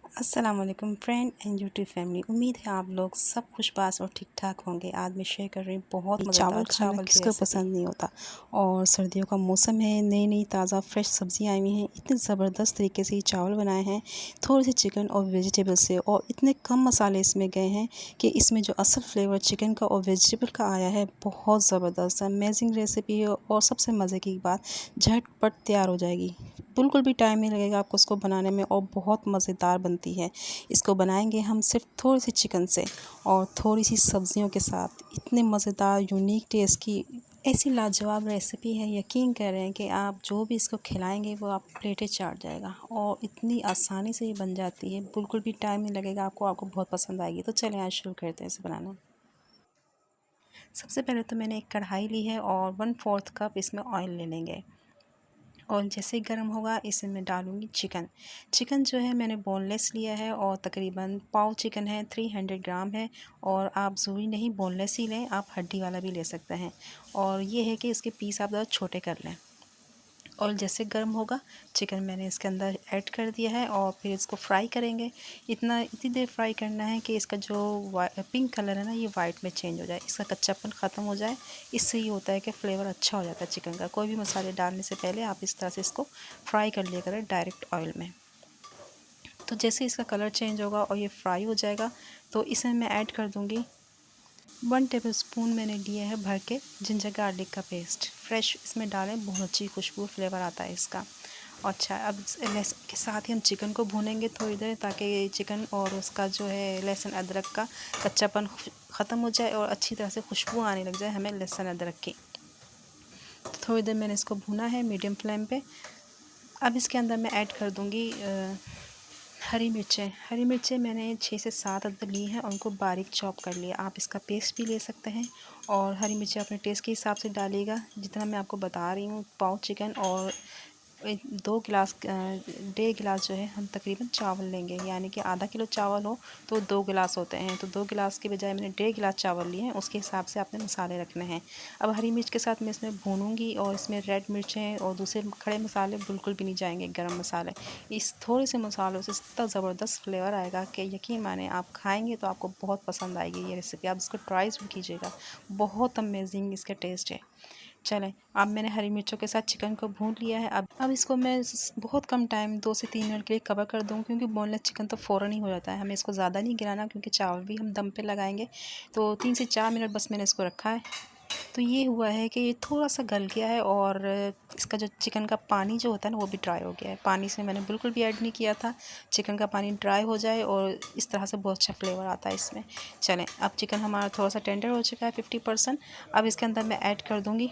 अस्सलाम वालेकुम friend and YouTube family. उम्मीद है आप लोग सब खुशबाश और ठीक ठाक होंगे। आज मैं शेयर कर रही हूँ बहुत मज़ेदार खाना चावल की किसको रेसिपी। पसंद नहीं होता। और सर्दियों का मौसम है, नई नई ताज़ा फ्रेश सब्जियां आई हुई हैं। इतने ज़बरदस्त तरीके से ये चावल बनाए हैं, थोड़े से चिकन और वेजिटेबल से, और इतने कम मसाले इसमें गए हैं कि इसमें जो असल फ्लेवर चिकन का और वेजिटेबल का आया है बहुत ज़बरदस्त है। अमेजिंग रेसिपी है और सबसे मज़े की बात, झटपट तैयार हो जाएगी, बिल्कुल भी टाइम नहीं लगेगा आपको इसको बनाने में, और बहुत मज़ेदार बनती है। इसको बनाएंगे हम सिर्फ थोड़े से चिकन से और थोड़ी सी सब्जियों के साथ। इतने मज़ेदार यूनिक टेस्ट की ऐसी लाजवाब रेसिपी है, यकीन कर रहे हैं कि आप जो भी इसको खिलाएंगे वो आप प्लेटें चाट जाएगा, और इतनी आसानी से ये बन जाती है, बिल्कुल भी टाइम नहीं लगेगा आपको बहुत पसंद आएगी। तो चलें आज शुरू करते हैं इसे बनाना। सबसे पहले तो मैंने एक कढ़ाई ली है और 1/4 कप इसमें ऑयल ले लेंगे, और जैसे ही गर्म होगा इसमें मैं डालूँगी चिकन। चिकन जो है मैंने बोनलेस लिया है, और तकरीबन पाव चिकन है, 300 ग्राम है। और आप ज़रूरी नहीं बोनलेस ही लें, आप हड्डी वाला भी ले सकते हैं। और ये है कि इसके पीस आप ज़रा छोटे कर लें। और जैसे गर्म होगा चिकन मैंने इसके अंदर ऐड कर दिया है, और फिर इसको फ्राई करेंगे। इतनी देर फ्राई करना है कि इसका जो पिंक कलर है ना, ये वाइट में चेंज हो जाए, इसका कच्चापन ख़त्म हो जाए। इससे ये होता है कि फ्लेवर अच्छा हो जाता है चिकन का। कोई भी मसाले डालने से पहले आप इस तरह से इसको फ्राई कर लिया करें डायरेक्ट ऑयल में। तो जैसे इसका कलर चेंज होगा और ये फ्राई हो जाएगा, तो इसमें मैं ऐड कर दूँगी 1 टेबलस्पून मैंने लिया है भर के जिंजर गार्लिक का पेस्ट। फ्रेश इसमें डालें, बहुत अच्छी खुशबू फ्लेवर आता है इसका। अच्छा, अब लहसुन के साथ ही हम चिकन को भूनेंगे थोड़ी देर, ताकि चिकन और उसका जो है लहसुन अदरक का कच्चापन ख़त्म हो जाए और अच्छी तरह से खुशबू आने लग जाए हमें लहसुन अदरक की। तो थोड़ी देर मैंने इसको भुना है मीडियम फ्लेम पे। अब इसके अंदर मैं ऐड कर दूँगी हरी मिर्चें मैंने 6 से 7 अदद ली हैं, और उनको बारीक चॉप कर लिया। आप इसका पेस्ट भी ले सकते हैं, और हरी मिर्चें अपने टेस्ट के हिसाब से डालिएगा। जितना मैं आपको बता रही हूँ, पाव चिकन और 2 गिलास 1.5 गिलास जो है हम तकरीबन चावल लेंगे, यानी कि आधा किलो चावल हो तो 2 गिलास होते हैं। तो 2 गिलास के बजाय मैंने 1.5 गिलास चावल लिए हैं, उसके हिसाब से आपने मसाले रखने हैं। अब हरी मिर्च के साथ मैं इसमें भूनूंगी, और इसमें रेड मिर्चें और दूसरे खड़े मसाले बिल्कुल भी नहीं जाएंगे, गरम मसाले। इस थोड़े से मसालों से इतना ज़बरदस्त फ्लेवर आएगा कि यकीन माने आप खाएंगे तो आपको बहुत पसंद आएगी ये रेसिपी। आप इसको ट्राई ज़रूर कीजिएगा, बहुत अमेजिंग इसका टेस्ट है। चलें, अब मैंने हरी मिर्चों के साथ चिकन को भून लिया है। अब इसको मैं बहुत कम टाइम 2 से 3 मिनट के लिए कवर कर दूँ, क्योंकि बोनलेस चिकन तो फ़ौरन ही हो जाता है। हमें इसको ज़्यादा नहीं गिराना, क्योंकि चावल भी हम दम पे लगाएंगे। तो 3 से 4 मिनट बस मैंने इसको रखा है। तो ये हुआ है कि ये थोड़ा सा गल गया है, और इसका जो चिकन का पानी जो होता है ना, वो भी ड्राई हो गया है। पानी से मैंने बिल्कुल भी ऐड नहीं किया था। चिकन का पानी ड्राई हो जाए और इस तरह से बहुत अच्छा फ्लेवर आता है इसमें। चलें, अब चिकन हमारा थोड़ा सा टेंडर हो चुका है 50%। अब इसके अंदर मैं ऐड कर दूँगी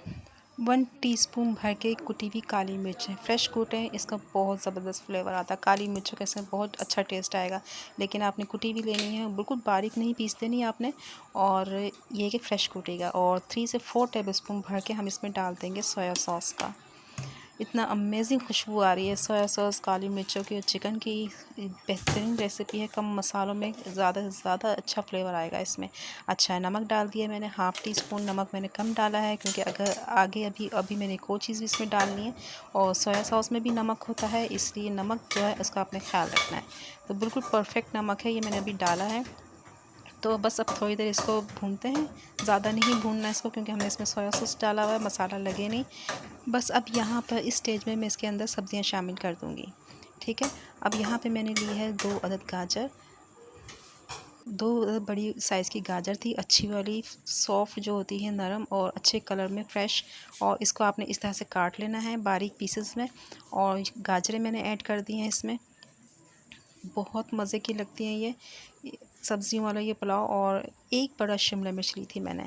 1 टीस्पून भर के कुटी हुई काली मिर्च है। फ्रेश कूटें, इसका बहुत ज़बरदस्त फ्लेवर आता है। काली मिर्चों का इसमें बहुत अच्छा टेस्ट आएगा, लेकिन आपने कुटी भी लेनी है, बिल्कुल बारीक नहीं पीस देनी है आपने। और ये कि फ्रेश कूटेगा। और 3 से 4 टेबलस्पून भर के हम इसमें डाल देंगे सोया सॉस का। इतना अमेजिंग खुशबू आ रही है सोया सॉस, काली मिर्चों की और चिकन की। बेहतरीन रेसिपी है, कम मसालों में ज़्यादा से ज़्यादा अच्छा फ्लेवर आएगा इसमें। अच्छा, नमक डाल दिया मैंने, 1/2 टीस्पून नमक मैंने कम डाला है, क्योंकि अगर आगे अभी मैंने एक और चीज़ भी इसमें डालनी है, और सोया सॉस में भी नमक होता है, इसलिए नमक जो है उसका आपने ख्याल रखना है। तो बिल्कुल परफेक्ट नमक है, ये मैंने अभी डाला है। तो बस अब थोड़ी देर इसको भूनते हैं, ज़्यादा नहीं भूनना इसको, क्योंकि हमने इसमें सोया सॉस डाला हुआ है, मसाला लगे नहीं। बस अब यहाँ पर इस स्टेज में मैं इसके अंदर सब्जियाँ शामिल कर दूँगी। ठीक है, अब यहाँ पे मैंने ली है 2 अदद गाजर। 2 बड़ी साइज़ की गाजर थी, अच्छी वाली, सॉफ्ट जो होती है, नरम और अच्छे कलर में फ्रेश। और इसको आपने इस तरह से काट लेना है बारीक पीसेस में, और गाजरें मैंने ऐड कर दी हैं इसमें। बहुत मज़े की लगती हैं ये सब्जियों वाला ये पुलाव। और एक बड़ा शिमला मिर्च ली थी मैंने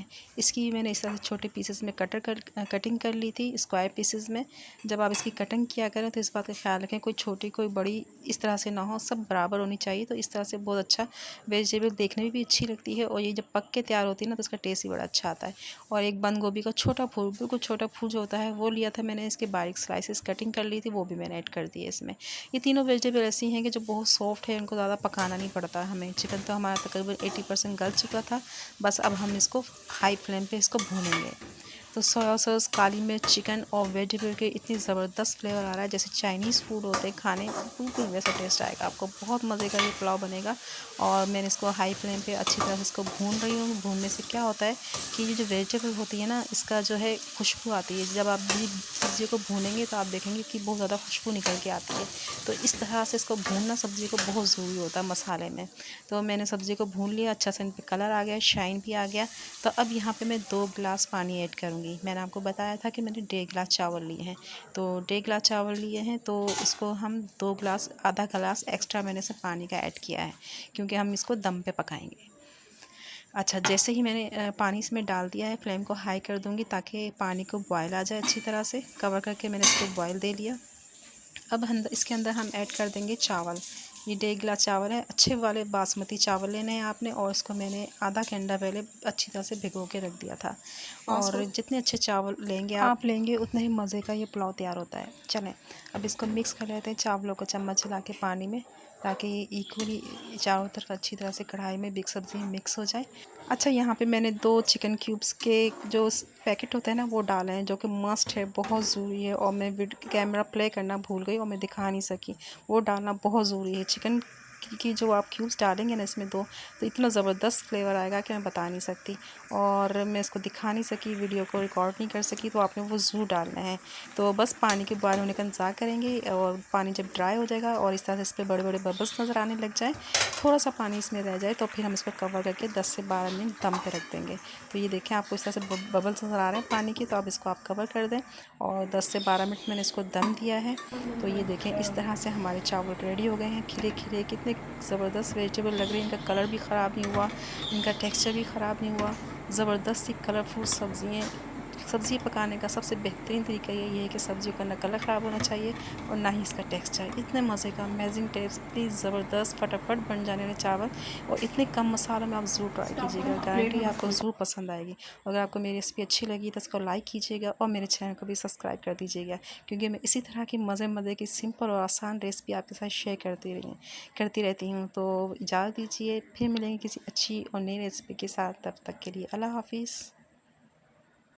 मैंने इस तरह से छोटे पीसेस में कटिंग कर ली थी, स्क्वायर पीसेस में। जब आप इसकी कटिंग किया करें तो इस बात का ख्याल रखें कोई छोटी कोई बड़ी इस तरह से ना हो, सब बराबर होनी चाहिए। तो इस तरह से बहुत अच्छा वेजिटेबल देखने में भी अच्छी लगती है, और ये जब पक के तैयार होती है ना, तो इसका टेस्ट भी बड़ा अच्छा आता है। और एक बंद गोभी का छोटा फूल, बिल्कुल छोटा फूल जो होता है, वो लिया था मैंने, इसके बारीक स्लाइसेस कटिंग कर ली थी, वो भी मैंने ऐड कर दी है इसमें। ये तीनों वेजिटेबल ऐसी हैं कि जो बहुत सॉफ्ट है, उनको ज़्यादा पकाना नहीं पड़ता हमें। चिकन तो हमारा तकरीबन 80% गल चुका था। बस अब हम इसको हाई फ्लेम पे इसको भूनेंगे। तो तो सोया सॉस, काली मिर्च, चिकन और वेजिटेबल के इतनी ज़बरदस्त फ्लेवर आ रहा है जैसे चाइनीज़ फूड होते हैं खाने, बिल्कुल वैसा टेस्ट आएगा आपको। बहुत मज़े का ये पुलाव बनेगा। और मैंने इसको हाई फ्लेम पे अच्छी तरह से इसको भून रही हूँ। भूनने से क्या होता है कि ये जो वेजिटेबल होती है ना, इसका जो है खुशबू आती है। जब आप भी सब्ज़ी को भूनेंगे तो आप देखेंगे कि बहुत ज़्यादा खुशबू निकल के आती है। तो इस तरह से इसको भूनना सब्ज़ी को बहुत ज़रूरी होता है मसाले में। तो मैंने सब्ज़ी को भून लिया, अच्छा से इन पे कलर आ गया, शाइन भी आ गया। तो अब यहाँ पे मैं 2 गिलास पानी ऐड करूँगी। मैंने आपको बताया था कि मैंने 1.5 गिलास चावल लिए हैं, तो 1.5 गिलास चावल लिए हैं, तो इसको हम 2 गिलास, आधा गिलास एक्स्ट्रा मैंने से पानी का ऐड किया है, क्योंकि हम इसको दम पे पकाएंगे। अच्छा, जैसे ही मैंने पानी इसमें डाल दिया है, फ्लेम को हाई कर दूँगी ताकि पानी को बॉयल आ जाए अच्छी तरह से। कवर करके मैंने इसको बॉयल दे लिया। अब इसके अंदर हम ऐड कर देंगे चावल। ये 1.5 गिलास चावल है, अच्छे वाले बासमती चावल लेने हैं आपने, और इसको मैंने आधा घंटा पहले अच्छी तरह से भिगो के रख दिया था। और जितने अच्छे चावल लेंगे आप लेंगे उतने ही मज़े का ये पुलाव तैयार होता है। चलें, अब इसको मिक्स कर लेते हैं चावलों को चम्मच चला के पानी में, ताकि ये इक्वली चारों तरफ अच्छी तरह से कढ़ाई में बिग सब्ज़ी मिक्स हो जाए। अच्छा, यहाँ पे मैंने 2 चिकन क्यूब्स के जो पैकेट होते हैं ना, वो डाले हैं, जो कि मस्ट है, बहुत ज़रूरी है। और मैं कैमरा प्ले करना भूल गई और मैं दिखा नहीं सकी। वो डालना बहुत ज़रूरी है। चिकन की जो आप क्यूब्स डालेंगे ना इसमें 2, तो इतना ज़बरदस्त फ्लेवर आएगा कि मैं बता नहीं सकती। और मैं इसको दिखा नहीं सकी, वीडियो को रिकॉर्ड नहीं कर सकी, तो आपने वो ज़रूर डालना है। तो बस पानी के बॉयल होने का इंतज़ार करेंगे, और पानी जब ड्राई हो जाएगा और इस तरह से इस पर बड़े बड़े बबल्स नज़र आने लग जाए, थोड़ा सा पानी इसमें रह जाए, तो फिर हम इसको कवर करके 10 से 12 मिनट दम पे रख देंगे। तो ये देखें, आपको इस तरह से बबल्स नज़र आ रहे हैं पानी के, तो अब इसको आप कवर कर दें, और 10 से 12 मिनट मैंने इसको दम दिया है। तो ये देखें, इस तरह से हमारे चावल रेडी हो गए हैं, खिले खिले, कितने ज़बरदस्त वेजिटेबल लग रहे हैं। इनका कलर भी ख़राब नहीं हुआ, इनका टेक्सचर भी ख़राब नहीं हुआ। ज़बरदस्त सी कलरफुल सब्ज़ी पकाने का सबसे बेहतरीन तरीका यही है कि सब्ज़ियों का ना कलर ख़राब होना चाहिए और ना ही इसका टेक्सचर। इतने मज़े का अमेजिंग टेस्ट, इतनी ज़बरदस्त फटाफट बन जाने वाले चावल, और इतने कम मसालों में आप ज़रूर ट्राई कीजिएगा, गारंटी आपको ज़रूर पसंद आएगी। अगर आपको मेरी रेसिपी अच्छी लगी तो इसको लाइक कीजिएगा, और मेरे चैनल को भी सब्सक्राइब कर दीजिएगा, क्योंकि मैं इसी तरह की मज़े की सिंपल और आसान रेसिपी आपके साथ शेयर करती रहती हूँ। तो इजाज़त दीजिए, फिर मिलेंगे किसी अच्छी और नई रेसिपी के साथ। तब तक के लिए अल्लाह हाफ़िज़।